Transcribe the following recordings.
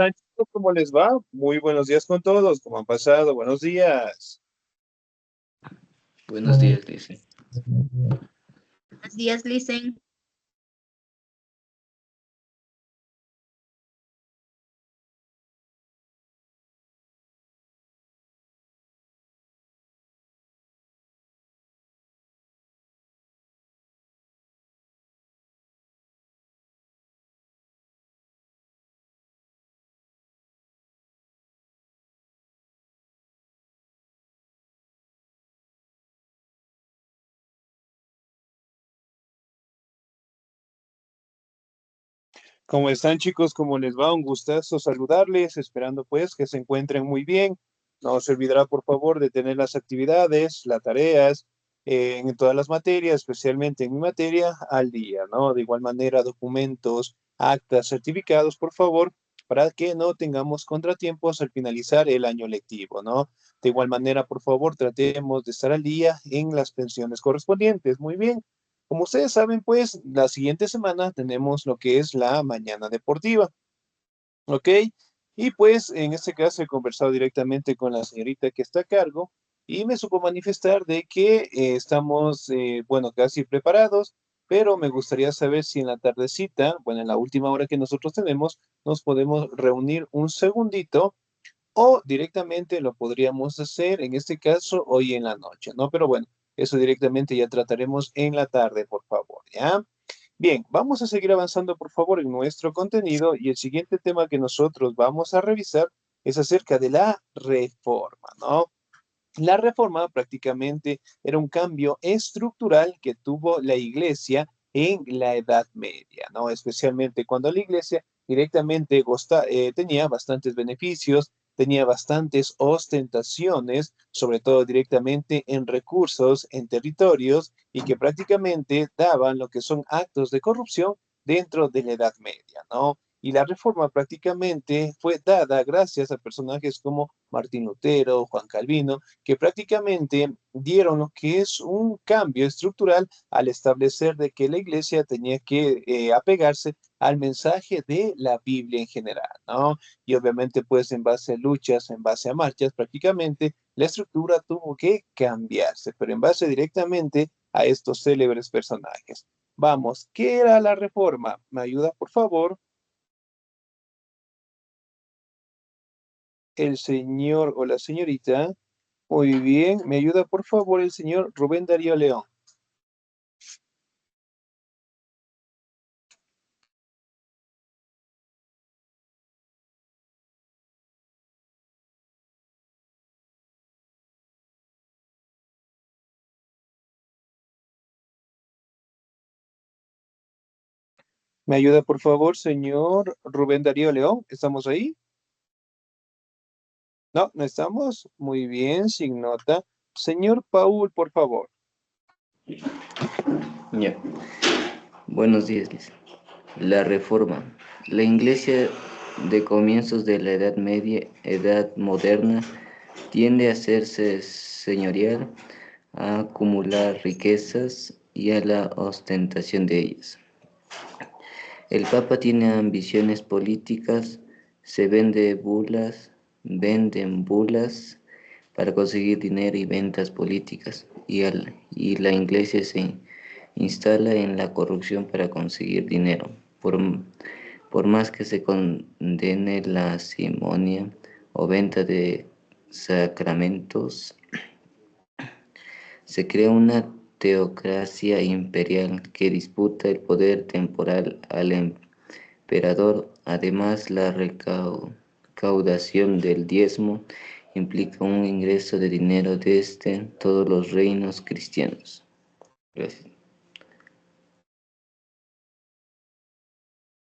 están, chicos? ¿Cómo les va? Muy buenos días con todos. ¿Cómo han pasado? Buenos días. Buenos días, dice. Buenos días, Listen. ¿Cómo están, chicos? ¿Cómo les va? Un gustazo saludarles, esperando pues que se encuentren muy bien. No se olvidará, por favor, de tener las actividades, las tareas, en todas las materias, especialmente en mi materia, al día, ¿no? De igual manera, documentos, actas, certificados, por favor, para que no tengamos contratiempos al finalizar el año lectivo, ¿no? De igual manera, por favor, tratemos de estar al día en las pensiones correspondientes. Muy bien. Como ustedes saben, pues la siguiente semana tenemos lo que es la mañana deportiva, ¿ok? Y pues en este caso he conversado directamente con la señorita que está a cargo y me supo manifestar de que estamos, bueno, casi preparados, pero me gustaría saber si en la tardecita, bueno, en la última hora que nosotros tenemos, nos podemos reunir un segundito o directamente lo podríamos hacer, en este caso, hoy en la noche, ¿no? Pero bueno, eso directamente ya trataremos en la tarde, por favor, ¿ya? Bien, vamos a seguir avanzando, por favor, en nuestro contenido y el siguiente tema que nosotros vamos a revisar es acerca de la reforma, ¿no? La reforma prácticamente era un cambio estructural que tuvo la iglesia en la Edad Media, ¿no? Especialmente cuando la iglesia directamente tenía bastantes beneficios, tenía bastantes ostentaciones, sobre todo directamente en recursos, en territorios, y que prácticamente daban lo que son actos de corrupción dentro de la Edad Media, ¿no? Y la reforma prácticamente fue dada gracias a personajes como Martín Lutero, Juan Calvino, que prácticamente dieron lo que es un cambio estructural al establecer de que la iglesia tenía que apegarse al mensaje de la Biblia en general, ¿no? Y obviamente pues en base a luchas, en base a marchas, prácticamente la estructura tuvo que cambiarse, pero en base directamente a estos célebres personajes. Vamos, ¿qué era la reforma? ¿Me ayuda, por favor? El señor o la señorita. Muy bien, me ayuda por favor el señor Rubén Darío León. Me ayuda por favor, señor Rubén Darío León. ¿Estamos ahí? No, no estamos. Muy bien, sin nota. Señor Paul, por favor. Ya. Buenos días, dice. La Reforma. La Iglesia de comienzos de la Edad Media, Edad Moderna, tiende a hacerse señorial, a acumular riquezas y a la ostentación de ellas. El Papa tiene ambiciones políticas, se venden bulas para conseguir dinero y ventas políticas, y la Iglesia se instala en la corrupción para conseguir dinero. Por más que se condene la simonia o venta de sacramentos, se crea una teocracia imperial que disputa el poder temporal al emperador. Además, la recaudación del diezmo implica un ingreso de dinero desde todos los reinos cristianos. Gracias.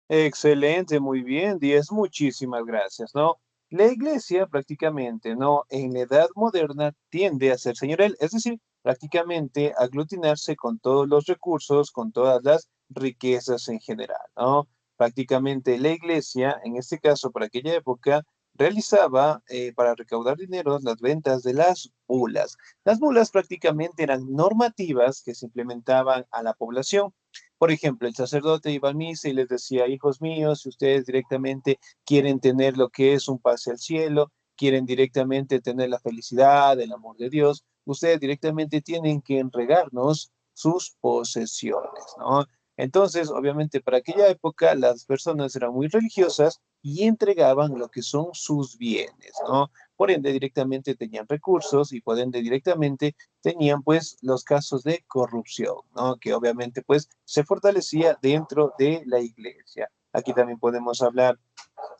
Excelente, muy bien, 10, muchísimas gracias, ¿no? La iglesia prácticamente, ¿no? En la edad moderna tiende a ser señorial, es decir, prácticamente aglutinarse con todos los recursos, con todas las riquezas en general, ¿no? Prácticamente la iglesia, en este caso para aquella época, realizaba para recaudar dinero las ventas de las bulas. Las bulas prácticamente eran normativas que se implementaban a la población. Por ejemplo, el sacerdote iba a misa y les decía, hijos míos, si ustedes directamente quieren tener lo que es un pase al cielo, quieren directamente tener la felicidad, el amor de Dios, ustedes directamente tienen que entregarnos sus posesiones, ¿no? Entonces, obviamente, para aquella época las personas eran muy religiosas y entregaban lo que son sus bienes, ¿no? Por ende, directamente tenían recursos y por ende, directamente tenían, pues, los casos de corrupción, ¿no? Que obviamente, pues, se fortalecía dentro de la iglesia. Aquí también podemos hablar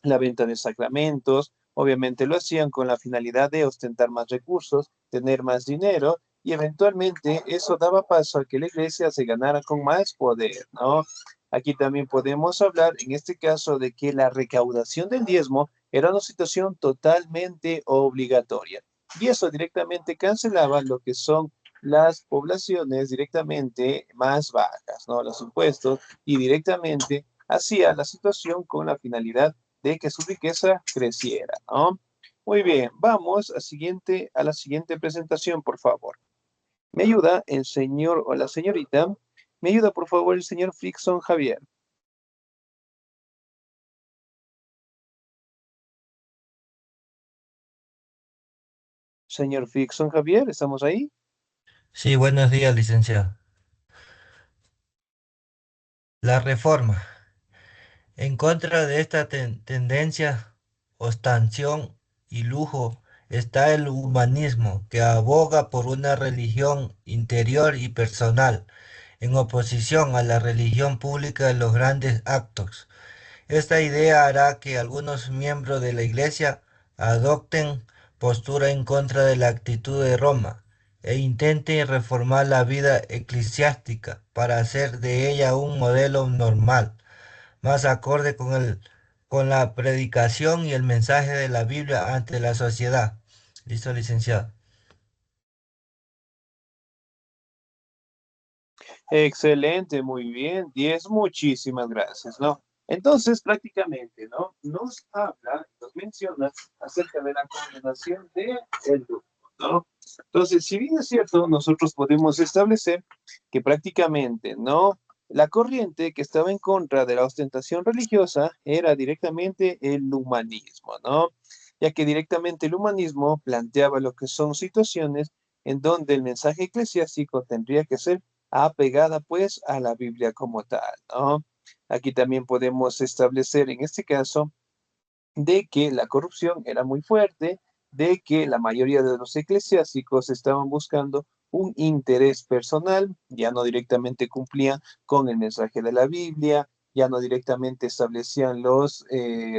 la venta de sacramentos. Obviamente lo hacían con la finalidad de ostentar más recursos, tener más dinero y eventualmente eso daba paso a que la iglesia se ganara con más poder, ¿no? Aquí también podemos hablar en este caso de que la recaudación del diezmo era una situación totalmente obligatoria y eso directamente cancelaba lo que son las poblaciones directamente más bajas, ¿no? Los impuestos y directamente hacía la situación con la finalidad de que su riqueza creciera, ¿no? Muy bien, vamos a la siguiente presentación, por favor. ¿Me ayuda el señor o la señorita? ¿Me ayuda, por favor, el señor Frickson Javier? Señor Frickson Javier, ¿estamos ahí? Sí, buenos días, licenciado. La reforma. En contra de esta tendencia, ostensión y lujo está el humanismo, que aboga por una religión interior y personal, en oposición a la religión pública de los grandes actos. Esta idea hará que algunos miembros de la Iglesia adopten postura en contra de la actitud de Roma e intenten reformar la vida eclesiástica para hacer de ella un modelo normal, más acorde con la predicación y el mensaje de la Biblia ante la sociedad. Listo, licenciado. Excelente, muy bien. 10, muchísimas gracias, ¿no? Entonces, prácticamente, ¿no? Nos habla, nos menciona acerca de la condenación del grupo, ¿no? Entonces, si bien es cierto, nosotros podemos establecer que prácticamente, ¿no? La corriente que estaba en contra de la ostentación religiosa era directamente el humanismo, ¿no? Ya que directamente el humanismo planteaba lo que son situaciones en donde el mensaje eclesiástico tendría que ser apegada pues a la Biblia como tal, ¿no? Aquí también podemos establecer en este caso de que la corrupción era muy fuerte, de que la mayoría de los eclesiásticos estaban buscando un interés personal, ya no directamente cumplían con el mensaje de la Biblia, ya no directamente establecían los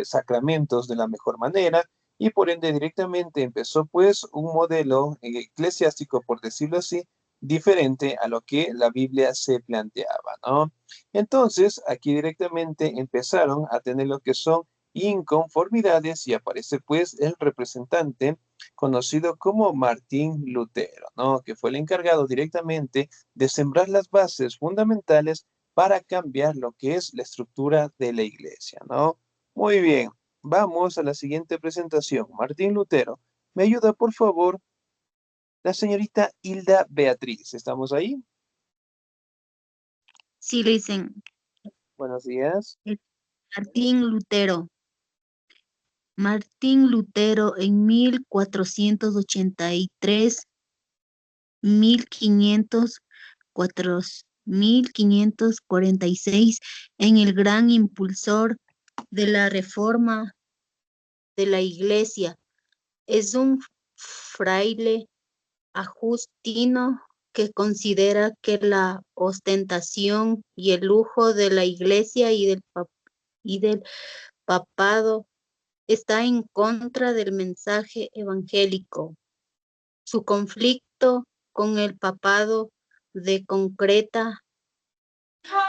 sacramentos de la mejor manera y por ende directamente empezó pues un modelo eclesiástico, por decirlo así, diferente a lo que la Biblia se planteaba, ¿no? Entonces, aquí directamente empezaron a tener lo que son inconformidades y aparece pues el representante conocido como Martín Lutero, ¿no? Que fue el encargado directamente de sembrar las bases fundamentales para cambiar lo que es la estructura de la iglesia, ¿no? Muy bien, vamos a la siguiente presentación. Martín Lutero, ¿me ayuda por favor la señorita Hilda Beatriz? ¿Estamos ahí? Sí, listen. Buenos días. Martín Lutero. Martín Lutero en 1483, 1500, 1546, en el gran impulsor de la reforma de la iglesia. Es un fraile agustino que considera que la ostentación y el lujo de la iglesia y del papado está en contra del mensaje evangélico. Su conflicto con el papado de concreta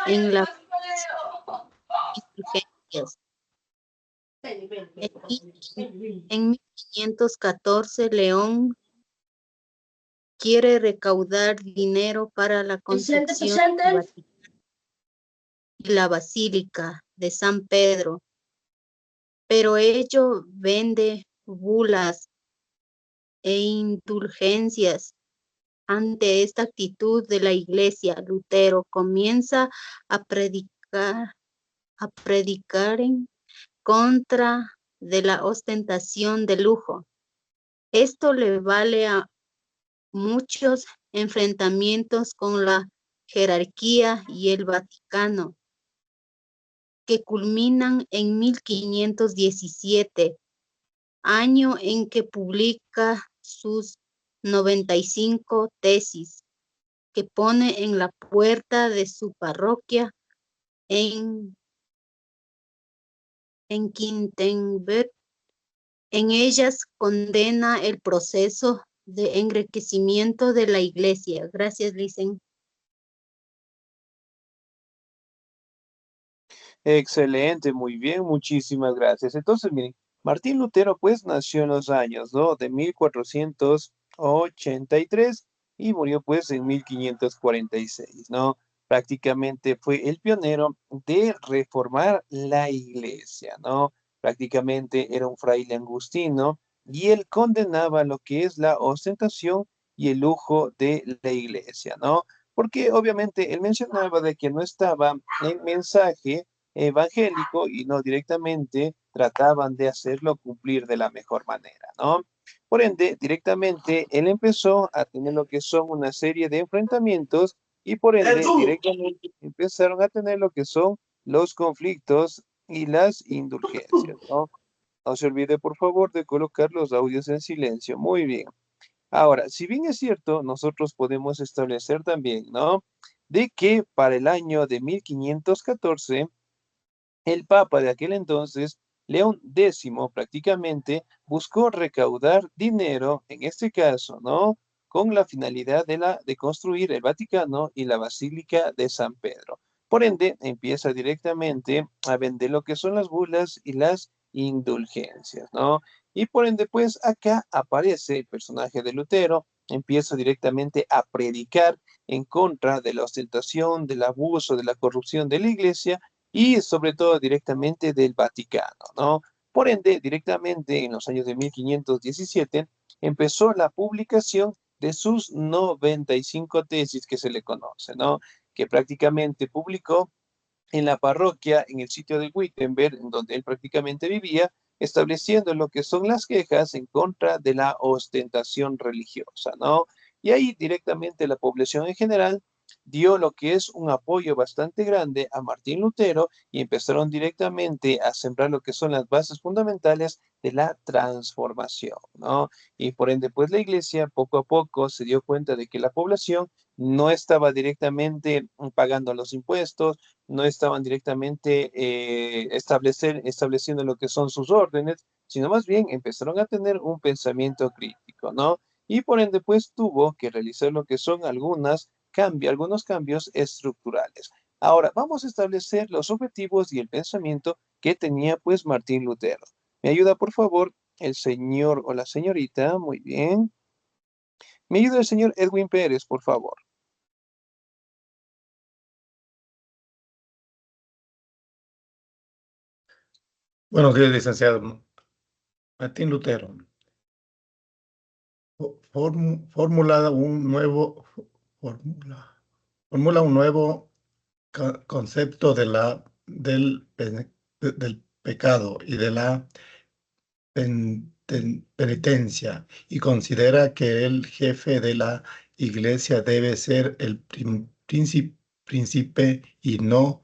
en las insurgencias. En 1514, León quiere recaudar dinero para la construcción y la Basílica de San Pedro, pero ello vende bulas e indulgencias ante esta actitud de la Iglesia, Lutero comienza a predicar en contra de la ostentación de lujo. Esto le vale a muchos enfrentamientos con la jerarquía y el Vaticano, que culminan en 1517, año en que publica sus 95 tesis, que pone en la puerta de su parroquia en Quintenberg. En ellas condena el proceso de enriquecimiento de la Iglesia. Gracias, Licen. Excelente, muy bien, muchísimas gracias. Entonces, miren, Martín Lutero pues nació en los años, ¿no? De 1483 y murió pues en 1546, ¿no? Prácticamente fue el pionero de reformar la iglesia, ¿no? Prácticamente era un fraile agustino y él condenaba lo que es la ostentación y el lujo de la iglesia, ¿no? Porque obviamente él mencionaba de que no estaba en mensaje evangélico y no directamente trataban de hacerlo cumplir de la mejor manera, ¿no? Por ende, directamente él empezó a tener lo que son una serie de enfrentamientos y por ende directamente empezaron a tener lo que son los conflictos y las indulgencias, ¿no? No se olvide, por favor, de colocar los audios en silencio. Muy bien. Ahora, si bien es cierto, nosotros podemos establecer también, ¿no? De que para el año de 1514 el Papa de aquel entonces, León X, prácticamente buscó recaudar dinero, en este caso, ¿no? Con la finalidad de construir el Vaticano y la Basílica de San Pedro. Por ende, empieza directamente a vender lo que son las bulas y las indulgencias, ¿no? Y por ende, pues acá aparece el personaje de Lutero, empieza directamente a predicar en contra de la ostentación, del abuso, de la corrupción de la iglesia y sobre todo directamente del Vaticano, ¿no? Por ende, directamente en los años de 1517 empezó la publicación de sus 95 tesis que se le conoce, ¿no? Que prácticamente publicó en la parroquia, en el sitio de Wittenberg, en donde él prácticamente vivía, estableciendo lo que son las quejas en contra de la ostentación religiosa, ¿no? Y ahí directamente la población en general dio lo que es un apoyo bastante grande a Martín Lutero y empezaron directamente a sembrar lo que son las bases fundamentales de la transformación, ¿no? Y por ende, pues la iglesia poco a poco se dio cuenta de que la población no estaba directamente pagando los impuestos, no estaban directamente estableciendo lo que son sus órdenes, sino más bien empezaron a tener un pensamiento crítico, ¿no? Y por ende, pues tuvo que realizar lo que son algunos cambios estructurales. Ahora, vamos a establecer los objetivos y el pensamiento que tenía pues Martín Lutero. ¿Me ayuda, por favor, el señor o la señorita? Muy bien. ¿Me ayuda el señor Edwin Pérez, por favor? Buenos días, licenciado. Martín Lutero formula un nuevo, formula un nuevo concepto del pecado y de la penitencia y considera que el jefe de la iglesia debe ser el príncipe y no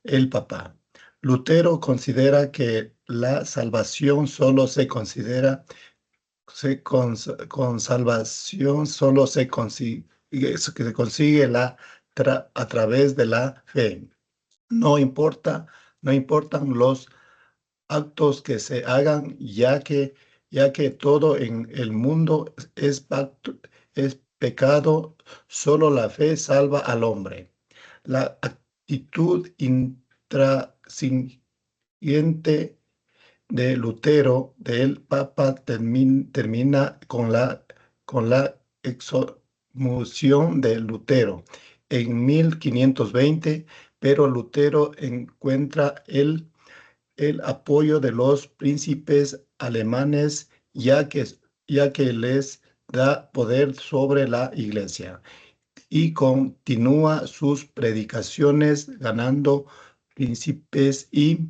el papa. Lutero considera que la salvación solo se considera con salvación solo se consigue a través de la fe. No importa, no importan los actos que se hagan, ya que todo en el mundo es pecado, solo la fe salva al hombre. La actitud intransigente de Lutero, del Papa, termina con la excomunión de Lutero en 1520, pero Lutero encuentra el apoyo de los príncipes alemanes, ya que les da poder sobre la iglesia y continúa sus predicaciones ganando príncipes y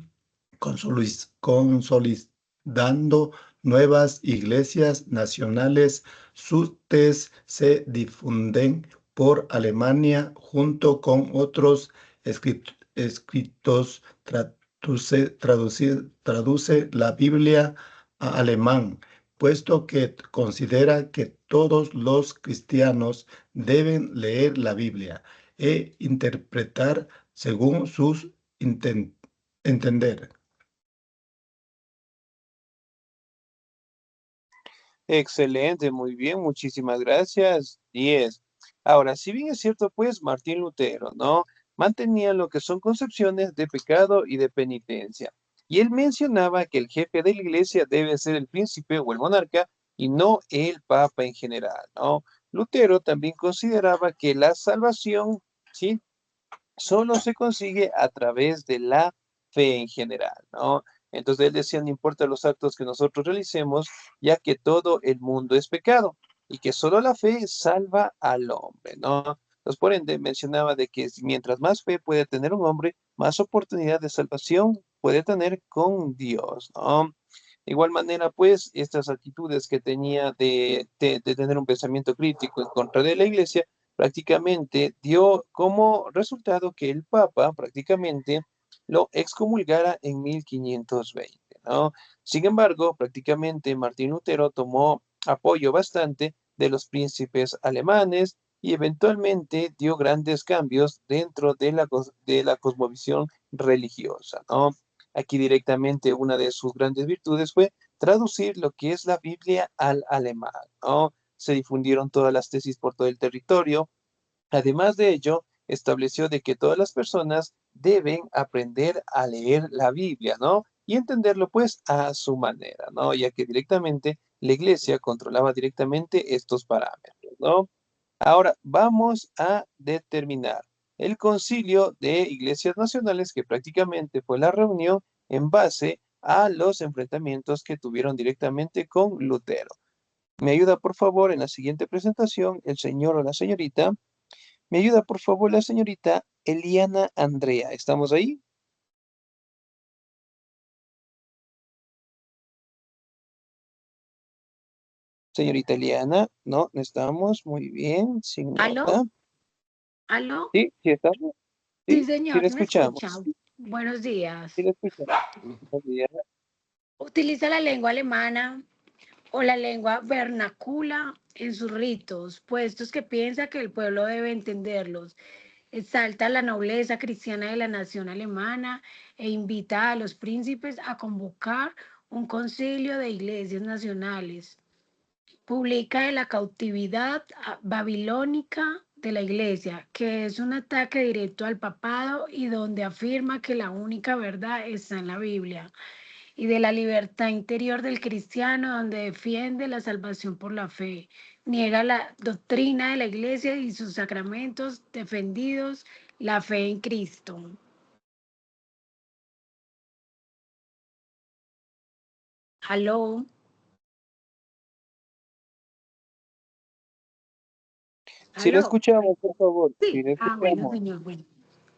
consolidando nuevas iglesias nacionales. Sus textos se difunden por Alemania junto con otros escritos. Traduce la Biblia a alemán, puesto que considera que todos los cristianos deben leer la Biblia e interpretar según sus entender. Excelente, muy bien, muchísimas gracias. 10. Ahora, si bien es cierto, pues Martín Lutero, ¿no? Mantenía lo que son concepciones de pecado y de penitencia. Y él mencionaba que el jefe de la iglesia debe ser el príncipe o el monarca y no el papa en general, ¿no? Lutero también consideraba que la salvación, ¿sí? Solo se consigue a través de la fe en general, ¿no? Entonces él decía, no importa los actos que nosotros realicemos, ya que todo el mundo es pecado y que solo la fe salva al hombre, ¿no? Entonces, por ende, mencionaba de que mientras más fe puede tener un hombre, más oportunidad de salvación puede tener con Dios, ¿no? De igual manera, pues, estas actitudes que tenía de tener un pensamiento crítico en contra de la iglesia, prácticamente dio como resultado que el Papa prácticamente lo excomulgara en 1520, ¿no? Sin embargo, prácticamente Martín Lutero tomó apoyo bastante de los príncipes alemanes y eventualmente dio grandes cambios dentro de la cosmovisión religiosa, ¿no? Aquí directamente una de sus grandes virtudes fue traducir lo que es la Biblia al alemán, ¿no? Se difundieron todas las tesis por todo el territorio. Además de ello, estableció de que todas las personas deben aprender a leer la Biblia, ¿no? Y entenderlo pues a su manera, ¿no? Ya que directamente la iglesia controlaba directamente estos parámetros, ¿no? Ahora vamos a determinar el concilio de iglesias nacionales, que prácticamente fue la reunión en base a los enfrentamientos que tuvieron directamente con Lutero. Me ayuda por favor en la siguiente presentación el señor o la señorita. Me ayuda por favor la señorita Eliana Andrea. ¿Estamos ahí? Señorita Eliana, no estamos. Muy bien, sin nota. ¿Aló? ¿Aló? Sí, sí estamos. Sí, Sí, sí la señor, me escucha. escuchamos. Buenos días. Sí la escuchamos. Buenos días. Utiliza la lengua alemana o la lengua vernacula en sus ritos, puestos que piensa que el pueblo debe entenderlos. Exalta la nobleza cristiana de la nación alemana e invita a los príncipes a convocar un concilio de iglesias nacionales. Publica de la cautividad babilónica de la iglesia, que es un ataque directo al papado y donde afirma que la única verdad está en la Biblia, y de la libertad interior del cristiano, donde defiende la salvación por la fe. Niega la doctrina de la iglesia y sus sacramentos, defendidos la fe en Cristo. Aló. Sí la Aló. escuchamos, por favor. Sí Sí. la Bueno, escuchamos. señor, bueno.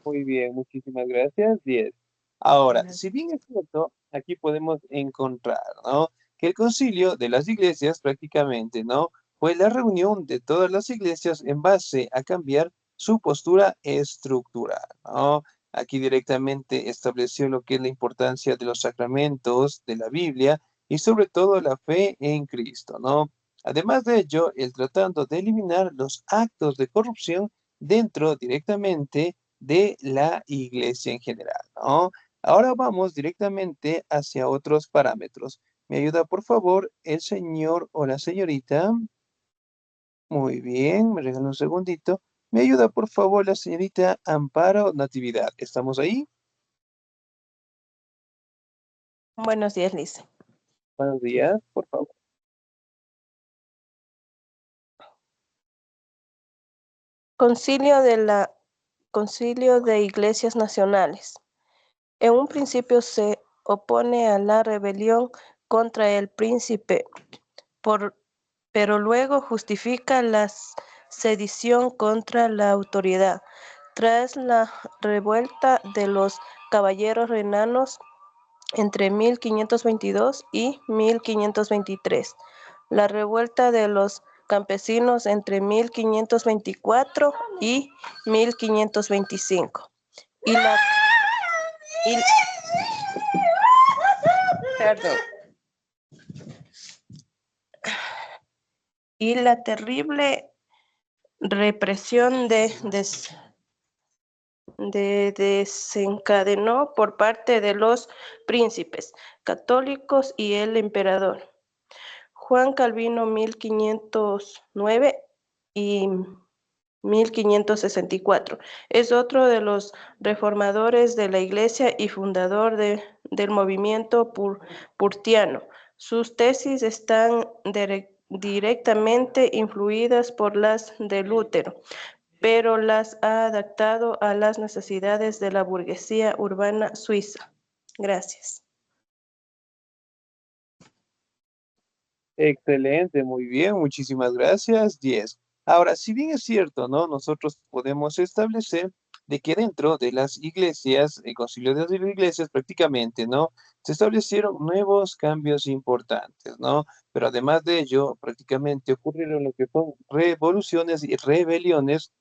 Muy bien, muchísimas gracias. 10. Ahora, Bueno. si bien es cierto, aquí podemos encontrar, ¿no? Que el concilio de las iglesias prácticamente, ¿no? Fue la reunión de todas las iglesias en base a cambiar su postura estructural, ¿no? Aquí directamente estableció lo que es la importancia de los sacramentos, de la Biblia y sobre todo la fe en Cristo, ¿no? Además de ello, el tratando de eliminar los actos de corrupción dentro directamente de la iglesia en general, ¿no? Ahora vamos directamente hacia otros parámetros. ¿Me ayuda, por favor, el señor o la señorita? Muy bien, me regala un segundito. ¿Me ayuda, por favor, la señorita Amparo Natividad? ¿Estamos ahí? Buenos días, Liz. Buenos días, por favor. Concilio de Iglesias Nacionales. En un principio se opone a la rebelión contra el príncipe por pero luego justifica la sedición contra la autoridad. Tras la revuelta de los caballeros renanos entre 1522 y 1523, la revuelta de los campesinos entre 1524 y 1525, y la, y, perdón, y la terrible represión desencadenó por parte de los príncipes católicos y el emperador. Juan Calvino 1509 y 1564. Es otro de los reformadores de la Iglesia y fundador del movimiento purtiano. Sus tesis están directamente influidas por las de Lutero, pero las ha adaptado a las necesidades de la burguesía urbana suiza. Gracias. Excelente, muy bien, muchísimas gracias. 10. Ahora, si bien es cierto, ¿no? Nosotros podemos establecer de que dentro de las iglesias, el concilio de las iglesias prácticamente, ¿no? Se establecieron nuevos cambios importantes, ¿no? Pero además de ello, prácticamente ocurrieron lo que son revoluciones y rebeliones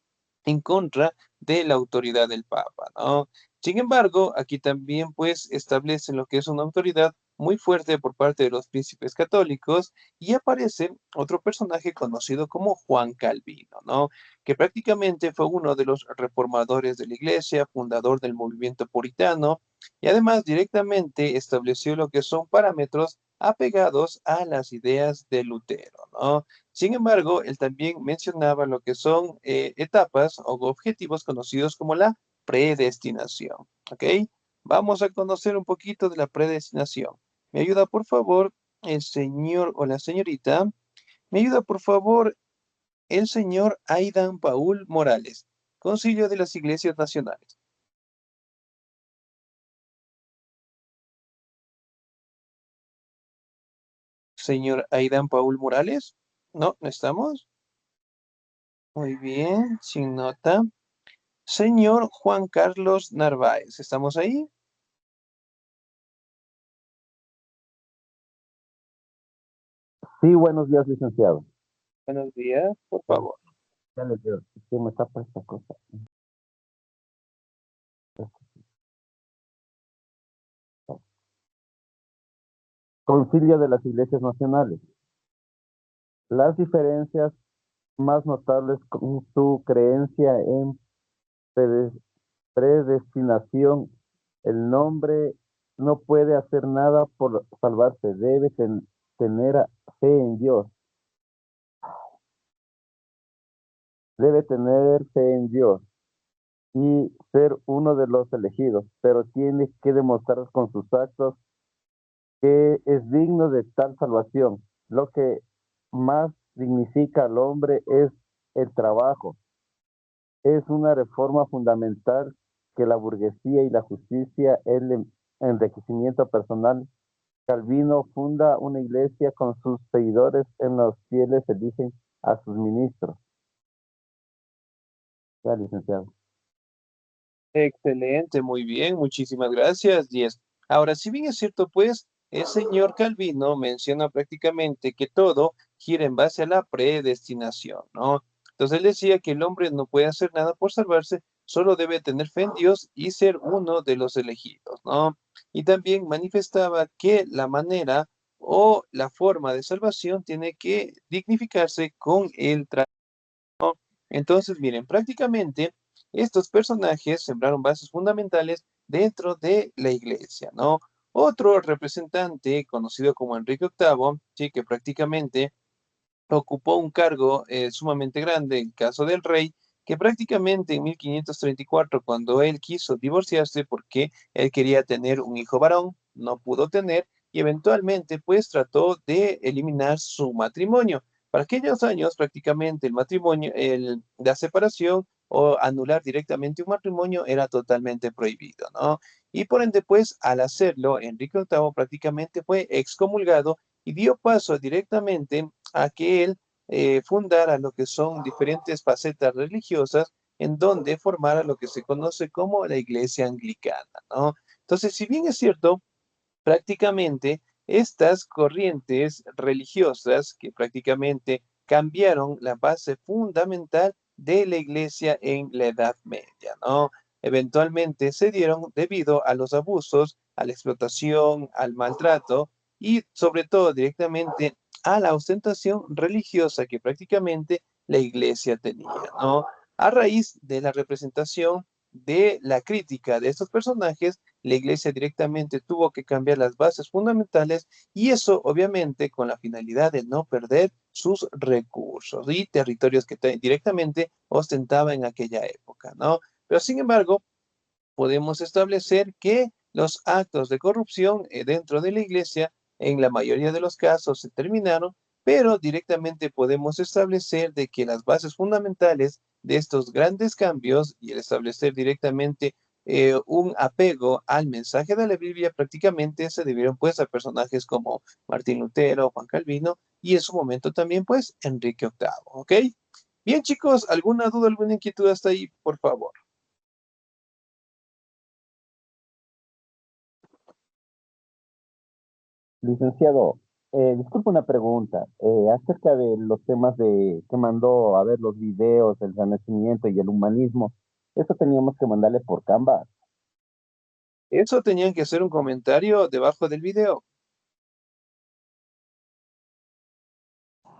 en contra de la autoridad del Papa, ¿no? Sin embargo, aquí también pues establecen lo que es una autoridad muy fuerte por parte de los príncipes católicos y aparece otro personaje conocido como Juan Calvino, ¿no? Que prácticamente fue uno de los reformadores de la iglesia, fundador del movimiento puritano y además directamente estableció lo que son parámetros apegados a las ideas de Lutero, ¿no? Sin embargo, él también mencionaba lo que son etapas o objetivos conocidos como la predestinación, ¿ok? Vamos a conocer un poquito de la predestinación. ¿Me ayuda, por favor, el señor o la señorita? ¿Me ayuda, por favor, el señor Aidan Paul Morales, Concilio de las Iglesias Nacionales? Señor Aidan Paul Morales. No, no estamos. Muy bien, sin nota. Señor Juan Carlos Narváez, ¿estamos ahí? Sí, buenos días, licenciado. Buenos días, por favor. Ya le digo, ¿qué me tapa esta cosa? Concilio de las Iglesias Nacionales. Las diferencias más notables con su creencia en predestinación. El nombre no puede hacer nada por salvarse, debe tener fe en Dios. Debe tener fe en Dios y ser uno de los elegidos, pero tiene que demostrar con sus actos que es digno de tal salvación. Lo que más dignifica al hombre es el trabajo. Es una reforma fundamental que la burguesía y la justicia, el enriquecimiento personal. Calvino funda una iglesia con sus seguidores, en los fieles eligen a sus ministros. Ya, licenciado. Excelente, muy bien, muchísimas gracias, 10. Ahora, si bien es cierto, pues, el señor Calvino menciona prácticamente que todo gira en base a la predestinación, ¿no? Entonces él decía que el hombre no puede hacer nada por salvarse, solo debe tener fe en Dios y ser uno de los elegidos, ¿no? Y también manifestaba que la manera o la forma de salvación tiene que dignificarse con el trabajo. Entonces, miren, prácticamente estos personajes sembraron bases fundamentales dentro de la iglesia, ¿no? Otro representante, conocido como Enrique VIII, sí, que prácticamente ocupó un cargo sumamente grande, el caso del rey, que prácticamente en 1534, cuando él quiso divorciarse porque él quería tener un hijo varón, no pudo tener y eventualmente pues trató de eliminar su matrimonio. Para aquellos años prácticamente el matrimonio, la separación o anular directamente un matrimonio era totalmente prohibido, ¿no? Y por ende pues al hacerlo, Enrique VIII prácticamente fue excomulgado y dio paso directamente a que él fundara lo que son diferentes facetas religiosas en donde formara lo que se conoce como la iglesia anglicana, ¿no? Entonces, si bien es cierto, prácticamente estas corrientes religiosas que prácticamente cambiaron la base fundamental de la iglesia en la Edad Media, ¿no? Eventualmente se dieron debido a los abusos, a la explotación, al maltrato y sobre todo directamente a la ostentación religiosa que prácticamente la iglesia tenía, ¿no? A raíz de la representación de la crítica de estos personajes, la iglesia directamente tuvo que cambiar las bases fundamentales y eso obviamente con la finalidad de no perder sus recursos y territorios que directamente ostentaba en aquella época, ¿no? Pero sin embargo, podemos establecer que los actos de corrupción dentro de la iglesia, en la mayoría de los casos, se terminaron, pero directamente podemos establecer de que las bases fundamentales de estos grandes cambios y el establecer directamente un apego al mensaje de la Biblia prácticamente se debieron pues a personajes como Martín Lutero, Juan Calvino y en su momento también pues Enrique VIII, ¿ok? Bien chicos, ¿alguna duda, alguna inquietud hasta ahí, por favor? Licenciado, disculpe una pregunta. Acerca de los temas que mandó a ver los videos, el Renacimiento y el humanismo, eso teníamos que mandarle por Canva. Eso tenían que hacer un comentario debajo del video.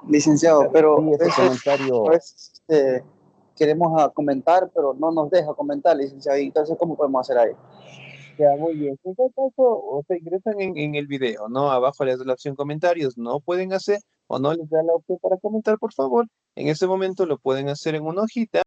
Licenciado, pero Sí, ese comentario. queremos comentar, pero no nos deja comentar, licenciado. ¿Y entonces cómo podemos hacer ahí? Ya, muy bien. En todo caso, o sea, ingresan en el video, ¿no? Abajo les da la opción comentarios. No pueden hacer o no les da la opción para comentar, por favor. En ese momento lo pueden hacer en una hojita.